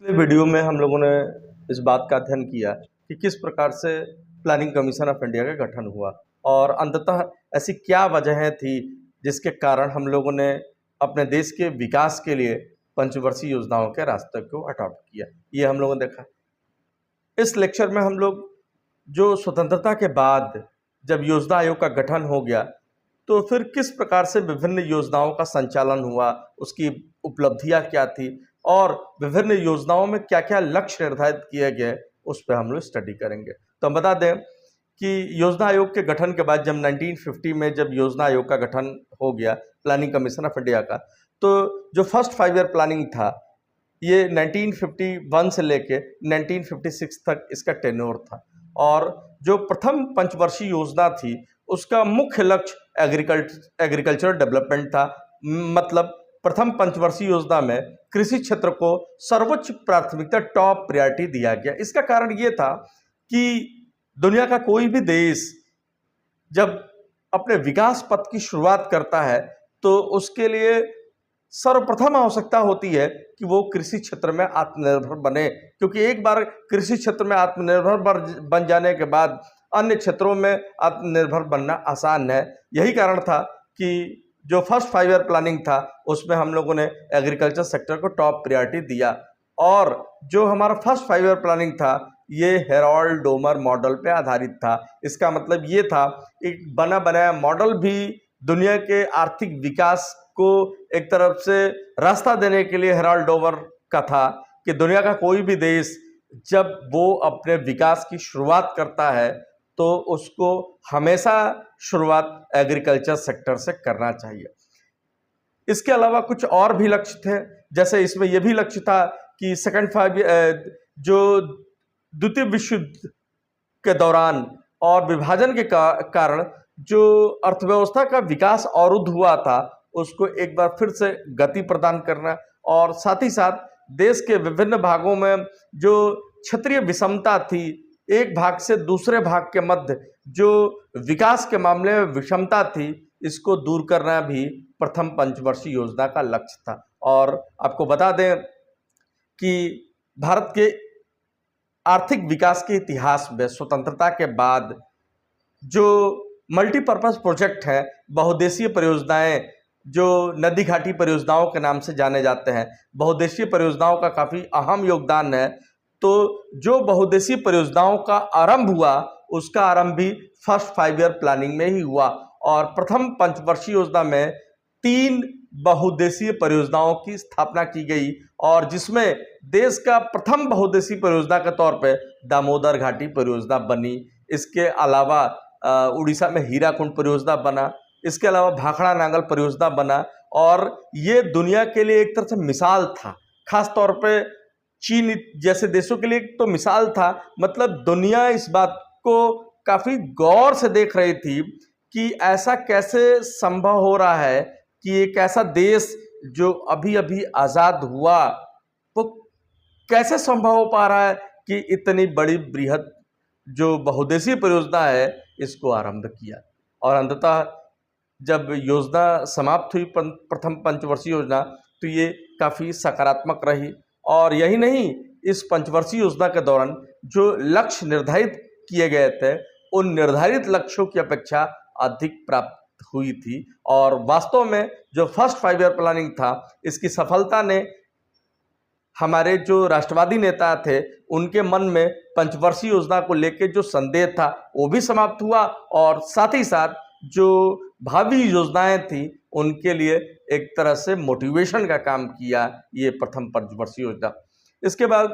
पिछले वीडियो में हम लोगों ने इस बात का अध्ययन किया कि किस प्रकार से प्लानिंग कमीशन ऑफ इंडिया का गठन हुआ और अंततः ऐसी क्या वजहें थी जिसके कारण हम लोगों ने अपने देश के विकास के लिए पंचवर्षीय योजनाओं के रास्ते को अडॉप्ट किया। ये हम लोगों ने देखा। इस लेक्चर में हम लोग जो स्वतंत्रता के बाद जब योजना आयोग का गठन हो गया तो फिर किस प्रकार से विभिन्न योजनाओं का संचालन हुआ, उसकी उपलब्धियां क्या थी और विभिन्न योजनाओं में क्या क्या लक्ष्य निर्धारित किए गए, उस पर हम लोग स्टडी करेंगे। तो हम बता दें कि योजना आयोग के गठन के बाद जब 1950 में जब योजना आयोग का गठन हो गया, प्लानिंग कमीशन ऑफ इंडिया का, तो जो फर्स्ट 5 ईयर प्लानिंग था ये 1951 से लेके 1956 तक इसका टेन्योर था और जो प्रथम पंचवर्षीय योजना थी उसका मुख्य लक्ष्य एग्रीकल्चर डेवलपमेंट था। मतलब प्रथम पंचवर्षीय योजना में कृषि क्षेत्र को सर्वोच्च प्राथमिकता, टॉप प्रायोरिटी दिया गया। इसका कारण ये था कि दुनिया का कोई भी देश जब अपने विकास पथ की शुरुआत करता है तो उसके लिए सर्वप्रथम आवश्यकता होती है कि वो कृषि क्षेत्र में आत्मनिर्भर बने, क्योंकि एक बार कृषि क्षेत्र में आत्मनिर्भर बन जाने के बाद अन्य क्षेत्रों में आत्मनिर्भर बनना आसान है। यही कारण था कि जो फर्स्ट 5 ईयर प्लानिंग था उसमें हम लोगों ने एग्रीकल्चर सेक्टर को टॉप प्रायोरिटी दिया और जो हमारा फर्स्ट 5 ईयर प्लानिंग था ये हेरोल्ड डोमर मॉडल पे आधारित था। इसका मतलब ये था एक बना बनाया मॉडल भी दुनिया के आर्थिक विकास को एक तरफ से रास्ता देने के लिए हेरोल्ड डोमर का था कि दुनिया का कोई भी देश जब वो अपने विकास की शुरुआत करता है तो उसको हमेशा शुरुआत एग्रीकल्चर सेक्टर से करना चाहिए। इसके अलावा कुछ और भी लक्ष्य थे, जैसे इसमें यह भी लक्ष्य था कि जो द्वितीय विश्व युद्ध के दौरान और विभाजन के कारण जो अर्थव्यवस्था का विकास अवरुद्ध हुआ था उसको एक बार फिर से गति प्रदान करना और साथ ही साथ देश के विभिन्न भागों में जो क्षेत्रीय विषमता थी, एक भाग से दूसरे भाग के मध्य जो विकास के मामले में विषमता थी, इसको दूर करना भी प्रथम पंचवर्षीय योजना का लक्ष्य था। और आपको बता दें कि भारत के आर्थिक विकास के इतिहास में स्वतंत्रता के बाद जो मल्टीपर्पज प्रोजेक्ट हैं, बहुउद्देशीय परियोजनाएं जो नदी घाटी परियोजनाओं के नाम से जाने जाते हैं, बहुउद्देशीय परियोजनाओं का काफ़ी अहम योगदान है। तो जो बहुउद्देशीय परियोजनाओं का आरंभ हुआ उसका आरंभ भी फर्स्ट 5 ईयर प्लानिंग में ही हुआ और प्रथम पंचवर्षीय योजना में 3 बहुउद्देशीय परियोजनाओं की स्थापना की गई और जिसमें देश का प्रथम बहुउद्देशीय परियोजना के तौर पे दामोदर घाटी परियोजना बनी। इसके अलावा उड़ीसा में हीराकुंड परियोजना बना, इसके अलावा भाखड़ा नांगल परियोजना बना और ये दुनिया के लिए एक तरह से मिसाल था, खास तौर पे चीन जैसे देशों के लिए तो मिसाल था। मतलब दुनिया इस बात को काफ़ी गौर से देख रही थी कि ऐसा कैसे संभव हो रहा है कि एक ऐसा देश जो अभी अभी आज़ाद हुआ वो कैसे संभव हो पा रहा है कि इतनी बड़ी बृहद जो बहुउद्देशीय परियोजना है इसको आरंभ किया। और अंततः जब योजना समाप्त हुई प्रथम पंचवर्षीय योजना तो ये काफ़ी सकारात्मक रही और यही नहीं, इस पंचवर्षीय योजना के दौरान जो लक्ष्य निर्धारित किए गए थे उन निर्धारित लक्ष्यों की अपेक्षा अधिक प्राप्त हुई थी और वास्तव में जो फर्स्ट 5 ईयर प्लानिंग था इसकी सफलता ने हमारे जो राष्ट्रवादी नेता थे उनके मन में पंचवर्षीय योजना को लेकर जो संदेह था वो भी समाप्त हुआ और साथ ही साथ जो भावी योजनाएं थी उनके लिए एक तरह से मोटिवेशन का काम किया ये प्रथम पंचवर्षीय योजना। इसके बाद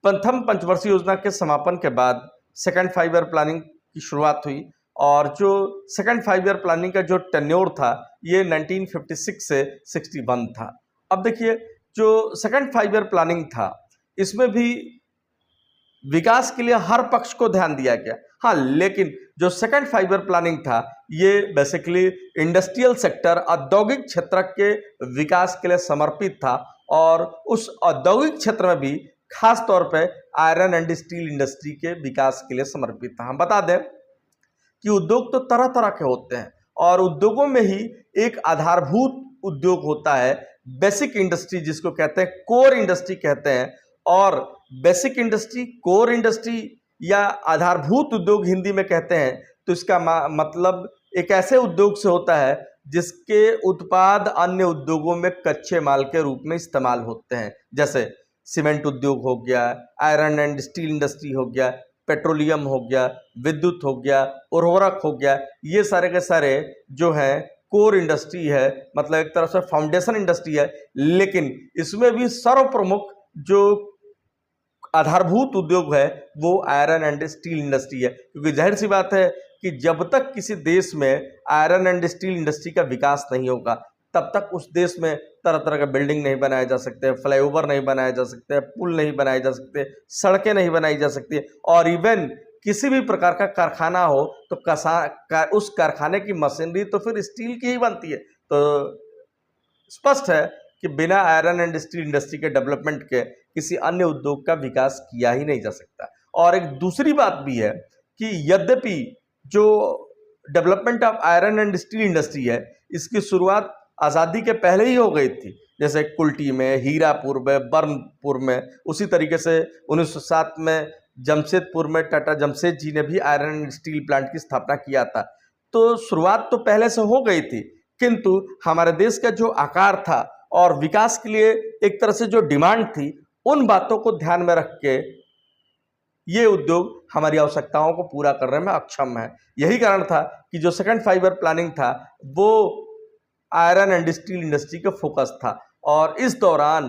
प्रथम पंचवर्षीय योजना के समापन के बाद सेकंड 5 ईयर प्लानिंग की शुरुआत हुई और जो सेकंड 5 ईयर प्लानिंग का जो टेन्योर था ये 1956 से 61 था। अब देखिए जो सेकंड 5 ईयर प्लानिंग था इसमें भी विकास के लिए हर पक्ष को ध्यान दिया गया। हाँ, लेकिन जो सेकंड 5 ईयर प्लानिंग था ये बेसिकली इंडस्ट्रियल सेक्टर, औद्योगिक क्षेत्र के विकास के लिए समर्पित था और उस औद्योगिक क्षेत्र में भी खास तौर पे आयरन एंड स्टील इंडस्ट्री के विकास के लिए समर्पित था। हम बता दें कि उद्योग तो तरह तरह के होते हैं और उद्योगों में ही एक आधारभूत उद्योग होता है बेसिक इंडस्ट्री जिसको कहते हैं, कोर इंडस्ट्री कहते हैं। और बेसिक इंडस्ट्री, कोर इंडस्ट्री या आधारभूत उद्योग हिंदी में कहते हैं, तो इसका मतलब एक ऐसे उद्योग से होता है जिसके उत्पाद अन्य उद्योगों में कच्चे माल के रूप में इस्तेमाल होते हैं। जैसे सीमेंट उद्योग हो गया, आयरन एंड स्टील इंडस्ट्री हो गया, पेट्रोलियम हो गया, विद्युत हो गया, उर्वरक हो गया। ये सारे के सारे जो हैं कोर इंडस्ट्री है, मतलब एक तरह से फाउंडेशन इंडस्ट्री है। लेकिन इसमें भी सर्वप्रमुख जो आधारभूत उद्योग है वो आयरन एंड स्टील इंडस्ट्री है, क्योंकि जाहिर सी बात है कि जब तक किसी देश में आयरन एंड स्टील इंडस्ट्री का विकास नहीं होगा तब तक उस देश में तरह तरह का बिल्डिंग नहीं बनाए जा सकते, फ्लाईओवर नहीं बनाए जा सकते, पुल नहीं बनाए जा सकते, सड़कें नहीं बनाई जा सकती, और इवन किसी भी प्रकार का कारखाना हो तो उस कारखाने की मशीनरी तो फिर स्टील की ही बनती है। तो स्पष्ट है कि बिना आयरन एंड स्टील इंडस्ट्री के डेवलपमेंट के किसी अन्य उद्योग का विकास किया ही नहीं जा सकता। और एक दूसरी बात भी है कि यद्यपि जो development of iron and steel industry है इसकी शुरुआत आज़ादी के पहले ही हो गई थी, जैसे कुल्टी में, हीरापुर में, बर्नपुर में। उसी तरीके से 1907 में जमशेदपुर में टाटा जमशेद जी ने भी आयरन एंड स्टील प्लांट की स्थापना किया था। तो शुरुआत तो पहले से हो गई थी, किंतु हमारे देश का जो आकार था और विकास के लिए एक तरह से जो डिमांड थी, उन बातों को ध्यान में रख के ये उद्योग हमारी आवश्यकताओं को पूरा करने में अक्षम है। यही कारण था कि जो सेकंड फाइबर प्लानिंग था वो आयरन एंड स्टील इंडस्ट्री का फोकस था। और इस दौरान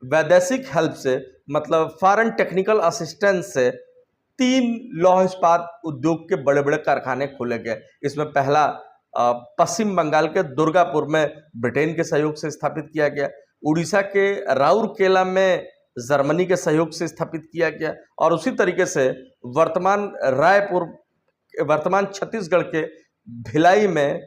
वैदेशिक हेल्प से, मतलब फॉरेन टेक्निकल असिस्टेंस से 3 लौह इस्पात उद्योग के बड़े बड़े कारखाने खोले गए। इसमें पहला पश्चिम बंगाल के दुर्गापुर में ब्रिटेन के सहयोग से स्थापित किया गया, उड़ीसा के राउरकेला में जर्मनी के सहयोग से स्थापित किया गया, और उसी तरीके से वर्तमान छत्तीसगढ़ के भिलाई में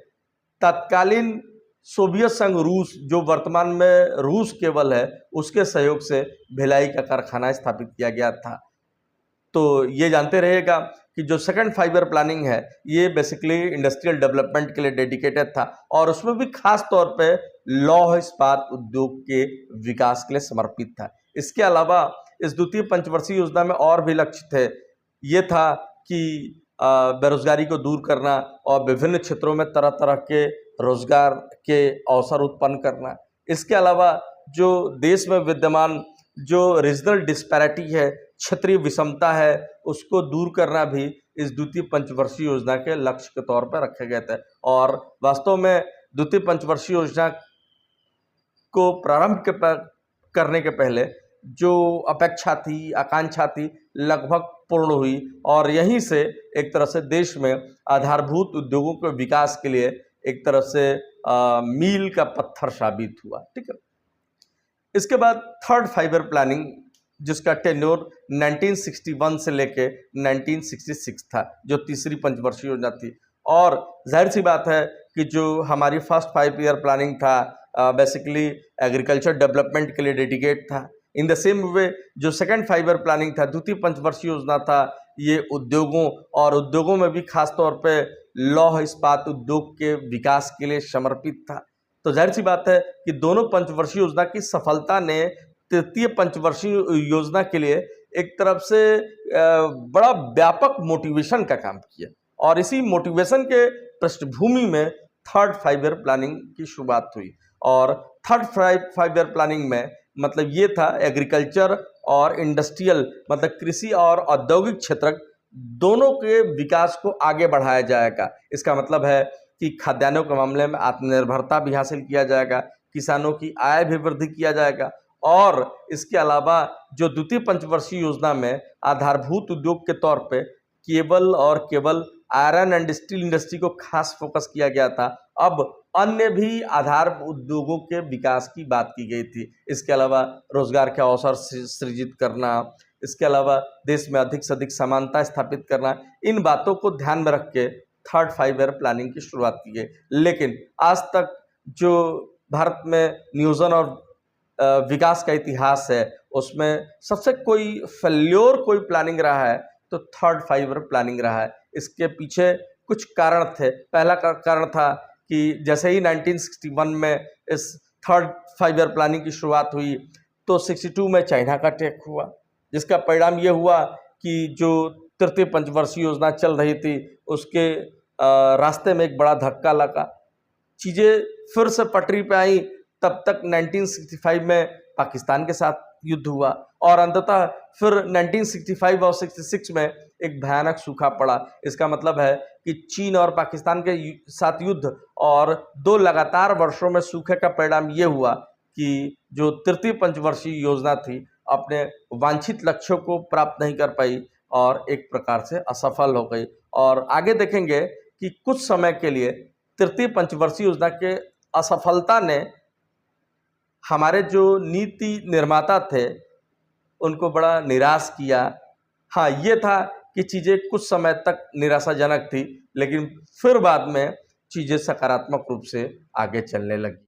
तत्कालीन सोवियत संघ रूस, जो वर्तमान में रूस केबल है, उसके सहयोग से भिलाई का कारखाना स्थापित किया गया था। तो ये जानते रहिएगा कि जो सेकंड फाइबर प्लानिंग है ये बेसिकली इंडस्ट्रियल डेवलपमेंट के लिए डेडिकेटेड था, और उसमें भी खास तौर पे लौह इस्पात उद्योग के विकास के लिए समर्पित था। इसके अलावा इस द्वितीय पंचवर्षीय योजना में और भी लक्ष्य थे। ये था कि बेरोजगारी को दूर करना और विभिन्न क्षेत्रों में तरह तरह के रोजगार के अवसर उत्पन्न करना। इसके अलावा जो देश में विद्यमान जो रीजनल डिस्पैरिटी है, क्षेत्रीय विषमता है, उसको दूर करना भी इस द्वितीय पंचवर्षीय योजना के लक्ष्य के तौर पर रखे गए थे। और वास्तव में द्वितीय पंचवर्षीय योजना को प्रारंभ करने के पहले जो अपेक्षा थी, आकांक्षा थी, लगभग पूर्ण हुई, और यहीं से एक तरह से देश में आधारभूत उद्योगों के विकास के लिए एक तरह से मील का पत्थर साबित हुआ। ठीक है। इसके बाद थर्ड फाइबर प्लानिंग, जिसका टेन्योर 1961 से लेके 1966 था, जो तीसरी पंचवर्षीय योजना थी। और जाहिर सी बात है कि जो हमारी फर्स्ट 5 ईयर प्लानिंग था बेसिकली एग्रीकल्चर डेवलपमेंट के लिए डेडिकेट था। इन द सेम वे जो सेकंड फाइबर प्लानिंग था, द्वितीय पंचवर्षीय योजना था, ये उद्योगों में भी खास तौर पे लौह इस्पात उद्योग के विकास के लिए समर्पित था। तो जाहिर सी बात है कि दोनों पंचवर्षीय योजना की सफलता ने तृतीय पंचवर्षीय योजना के लिए एक तरफ से बड़ा व्यापक मोटिवेशन का काम किया, और इसी मोटिवेशन के पृष्ठभूमि में थर्ड फाइबर प्लानिंग की शुरुआत हुई। और थर्ड फाइबर प्लानिंग में मतलब ये था एग्रीकल्चर और इंडस्ट्रियल, मतलब कृषि और औद्योगिक क्षेत्र दोनों के विकास को आगे बढ़ाया जाएगा। इसका मतलब है कि खाद्यान्नों के मामले में आत्मनिर्भरता भी हासिल किया जाएगा, किसानों की आय भी वृद्धि किया जाएगा, और इसके अलावा जो द्वितीय पंचवर्षीय योजना में आधारभूत उद्योग के तौर पे केवल आयरन एंड स्टील इंडस्ट्री को खास फोकस किया गया था, अब अन्य भी आधार उद्योगों के विकास की बात की गई थी। इसके अलावा रोजगार के अवसर सृजित करना, इसके अलावा देश में अधिक से अधिक समानता स्थापित करना, इन बातों को ध्यान में रख के थर्ड फाइबर प्लानिंग की शुरुआत की गई। लेकिन आज तक जो भारत में नियोजन और विकास का इतिहास है, उसमें सबसे कोई प्लानिंग रहा है तो थर्ड फाइबर प्लानिंग रहा है। इसके पीछे कुछ कारण थे। पहला कारण था कि जैसे ही 1961 में इस थर्ड 5 ईयर प्लानिंग की शुरुआत हुई तो 62 में चाइना का अटैक हुआ, जिसका परिणाम ये हुआ कि जो तृतीय पंचवर्षीय योजना चल रही थी उसके रास्ते में एक बड़ा धक्का लगा। चीज़ें फिर से पटरी पे आई। तब तक 1965 में पाकिस्तान के साथ युद्ध हुआ और अंततः फिर 1965 और 66 में एक भयानक सूखा पड़ा। इसका मतलब है कि चीन और पाकिस्तान के साथ युद्ध और 2 लगातार वर्षों में सूखे का परिणाम ये हुआ कि जो तृतीय पंचवर्षीय योजना थी अपने वांछित लक्ष्यों को प्राप्त नहीं कर पाई और एक प्रकार से असफल हो गई। और आगे देखेंगे कि कुछ समय के लिए तृतीय पंचवर्षीय योजना के असफलता ने हमारे जो नीति निर्माता थे उनको बड़ा निराश किया। हाँ, ये था कि चीज़ें कुछ समय तक निराशाजनक थी, लेकिन फिर बाद में चीज़ें सकारात्मक रूप से आगे चलने लगी।